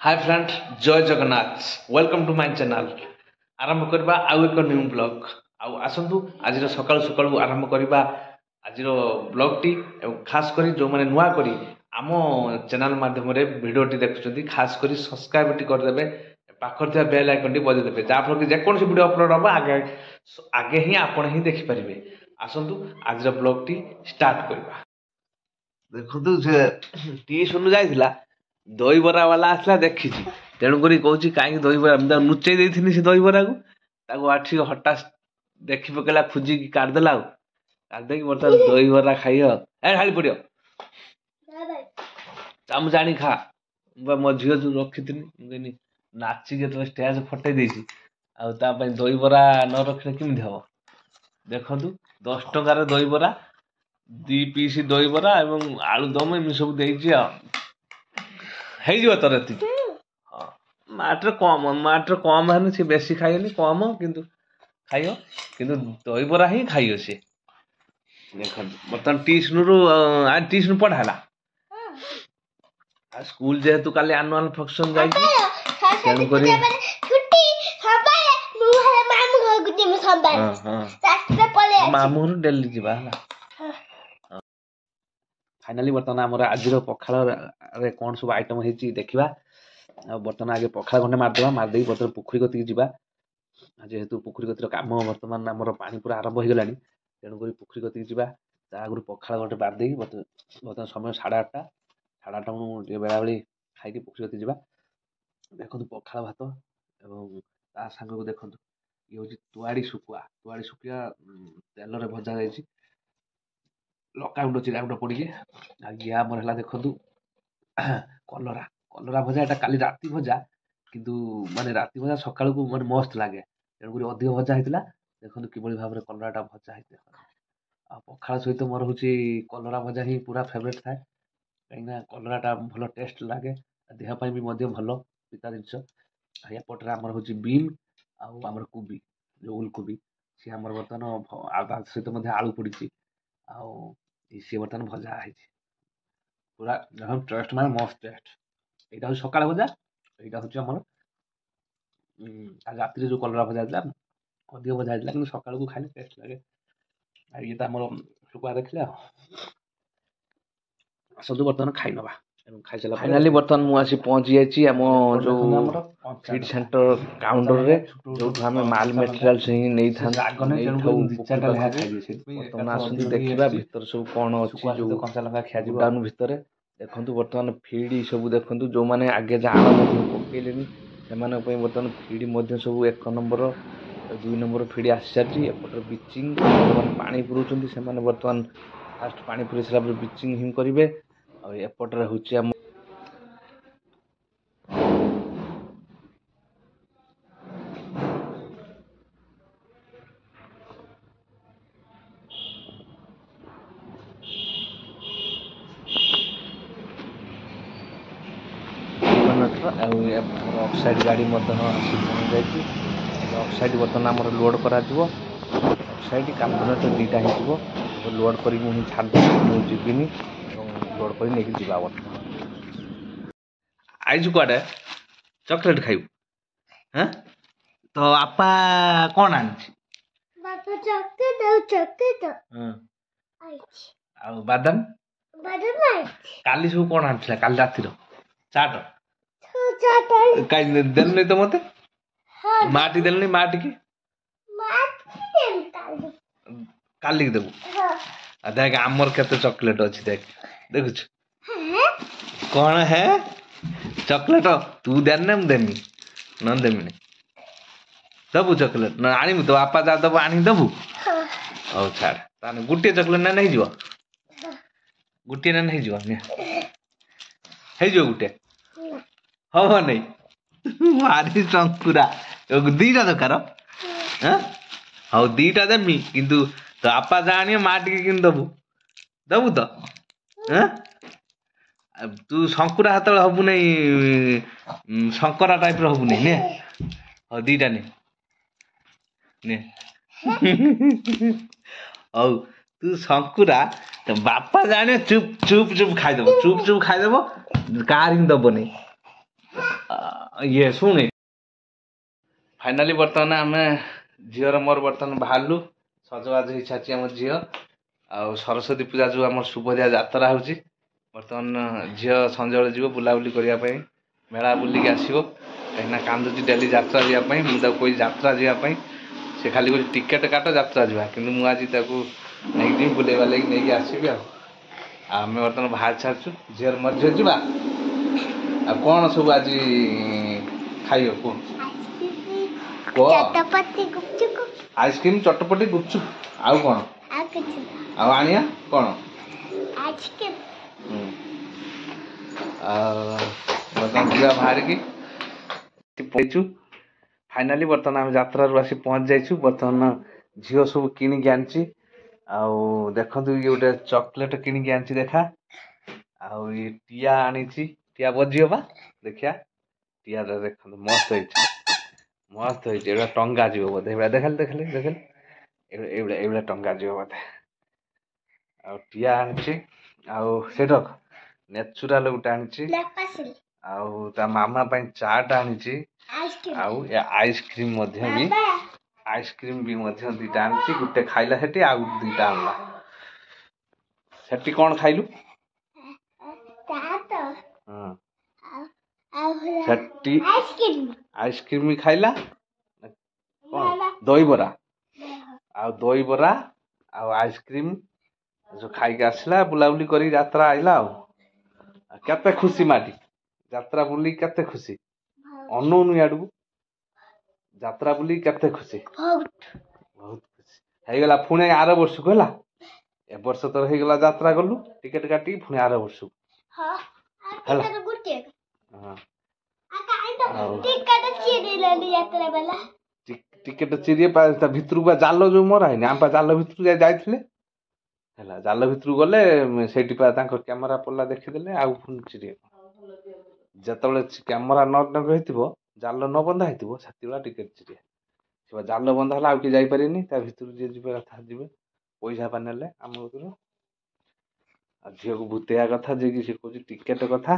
हाय friend जय Jagannath welcome to my channel आरंभ करबा आउ एक न्यू ब्लॉग आउ आसंतु आज सकाळु सकाळु आरंभ करबा आज ब्लॉग टी खास करी जो माने नुआ करी आम चैनल माध्यम रे वीडियो टी देखुछंती खास करी सब्सक्राइब टी कर देबे पाखर थिया बेल आइकन टी बजे देबे जा फल कि जे कोन वीडियो अपलोड होबा आगे आगे ही आपण ही देखि परिबे आसंतु आज ब्लॉग टी स्टार्ट करबा देखंतु जे टी सुनु जायतिला दही बरा वाला आसला देखी तेणुक कौच कहीं दही बरा लुचई देती से दही बरा को आठी हठात देखी पकेला खोजिकी काटदेला काटदेकी बर्तमान दही बरा खाई ढाली पड़ो चामु जानी खा मो झील जो रखी थी नाचिक जो स्टेज फटे देसी दही बरा न रखिले केमी हम देखु 10 टंकार दही बरा 2 पीस दही बरा और आलुदम एम सब देजी तर हाँ माट्रे कम है सी बेसी खाइनी कम किंतु खाइयो किंतु दही बरा ही खाइयो सी देख बर्तमान ट्यूशन पढ़ाला स्कूल जेहेतु काली एनुअल फंक्शन मामू डेली जीवा फाइनाली बर्तमान आमर आज पखाल कौन सब आइटम होती देखा बर्तमान आगे पखाल घंटे मारदेवा मारदे बर्तमान पोखरी कतिक जावा जेहेतु पोखरी कतिर कम बर्तमान आमर पानी पूरा आरंभ हो गलानी तेणुक पोखरी कतिक जावा आगु पखाल घंटे मारदे बर्तमान समय 8:30 8:30 बेला बेली खाई पोखरी कतिक जावा देखो पखाल भात और ता सांग को देखो ये हूँ तुआड़ी शुखुआ तेल भजा जाइए लका गुंड चिरा गुंड पड़ी ये आमर है देखु कलरा कलरा भजा यहाँ काली राति भजा किंतु माने राति भजा सकाळ को माने मस्त लगे तेणुक अधिक भजा होता देखो कि भाव में कलराटा भजा होता पखाल सहित मोर हूँ कलरा भजा ही पूरा फेवरेट थाए कहीं कलराटा भल टेस्ट लगे देहपाई भी भल पिता जिनस एपटे आमर हूँ बीम आमर कोबी जो उलकोबी सी आमर बर्तमान सहित आलू पड़ी सी बर्तमान भजा है पूरा टेस्ट माने मस्त टेस्ट यहाँ हूँ सकाळ भजा यहाँ हूँ आमर राति जो कलरा भजा था अधिक भजा होता कि सकाळ को खाइले टेस्ट लगे ये तो आमर शुकुआ देखले आसतु बर्तमान खाई नवा खाई सारा फाइनाली बर्तमान मुझे पहुंची जाइए आम जो फीड सेंटर काउंटर रे जो आम माल मेटेरियल से ही नहीं था बर्तमान आसतु देखा भीतर सब कौन अच्छी जो कंचा लंका खिया डाउन भितर देखु बर्तमान फीड सब देखु जो मैंने आगे जान पकड़े से बर्तमान फीड सब 1 नंबर 2 नंबर फीड आसी सारी एपटर बिचिंग बर्तमान पानी पुराउछंती से बर्तमान फास्ट पानी पुराई सारा बिचिंग हिम करेंगे और एपटर हूँ आम ऑफसाइड गाड़ी पहुँच जाए ऑफसाइड बर्तमान आम लोड कर ऑफसाइड कामधन 2टा हो लोड कर छाड़ी लोड कर नहीं जा आईज कड़े चॉकलेट खाइबू हाँ तो आपा कौन आनी बादाम काली सब कौन आनी काली रातिर चाट कहीं देलनी तो मत माटी देलनी माटी की काली देबू देख आमर केते चॉकलेट अच्छी देख देखुच कौन है चॉकलेट तू देने मुझे देनी न देमी दबू चॉकलेट न आनी तो आपा जा दबू आनी दबू हौ छाड़ ताने गुटे चॉकलेट ना नहीं जीव गुटे ना नहीं जीव हे जो गुटे हम नहीं मारी शंकुरा 2टा दरकार हाँ 2टा देमी किंतु तो आपा जानी माटी कि दबू दबू तो तू शंकुरा हाथ हबू नहीं शंकरा टाइप हबू नहीं ने हाँ 2टा ने हौ तू शंकुरा तो बापा जाने चुप चुप चुप खाईदेव कार ही दब नहीं ये शुणे फाइनाली बर्तमान आम झीर मोर बर्तमान बाहरलु सजबाज हो सारी आम झी आ सरस्वती पूजा जो आम शुभदिया यात्रा हो बर्तमान झील संजय जीव बुलाबुली करने मेला बुलिक आसो कहीं कांदुची डेली यात्रा जावाई मुझे कोई यात्रा जावाई से खाली कोई टिकेट काट यात्रा जा कि मुझे बुले बाले नहीं आसबि आम बर्तमान बाहर छाड़ू झीर मर झील जा कौन सब आज खाइब आइसक्रीम चटपटी गुपचुप आउ कौन आनिया कौन बर्तमान जा बाहर की पहुँचु फाइनाली बर्तमान आम यात्रा आसी पहुँच जाइछु बर्तमान झील सब किणिक आनी देखु ये गोटे चॉकलेट किणिक आनी देखा आउ ये टिया आनी टिया बजी बा देखिया टिया देख मस्त मस्त होता टंगा जीव बोधे देखल देखल देखल ये टंगा जीव बोधे आ टिया आनी से नेचुराल गोटे आनी आ मामा चाट आनी आइसक्रीम भी आइसक्रीम भी दुईटा आनी गोटे खाइला से दुईटा आनला से कौन खाइलु आइसक्रीम भी खाइला कौन दही बरा दही बरा आइसक्रीम जो खाई आसला बुलाबुली कर यात्रा आइला केते खुशी माटी यात्रा बुली केते खुशी अनौनु याडू यात्रा बुली केते खुशी बहुत खुशी गला पुणे आर वर्ष को हला ए वर्ष तो हो गला यात्रा गलु टिकट काटी पुणे आर वर्ष हां हला गुटे हां टिकट चिरी ले यात्रा वाला टिकट चिरी पा भितरु बा जाल जो मरा है आम पा जाल भितरु जाइथिले हला जाल भितरु गले सेठी पा तांको कैमरा पल्ला देखिदेले आ पुन चिरी जतबले कैमरा न रहिथिबो जाल न बंधा हेतिबो सतिला टिकट चिरी से जाल बंधा हला आ कि जाई परिनी ता भितरु जे जिबे कथा जिबे पैसा पानेले आम उतरो आ झियो को भूतेया कथा जे कि से कहू टिकेट कथा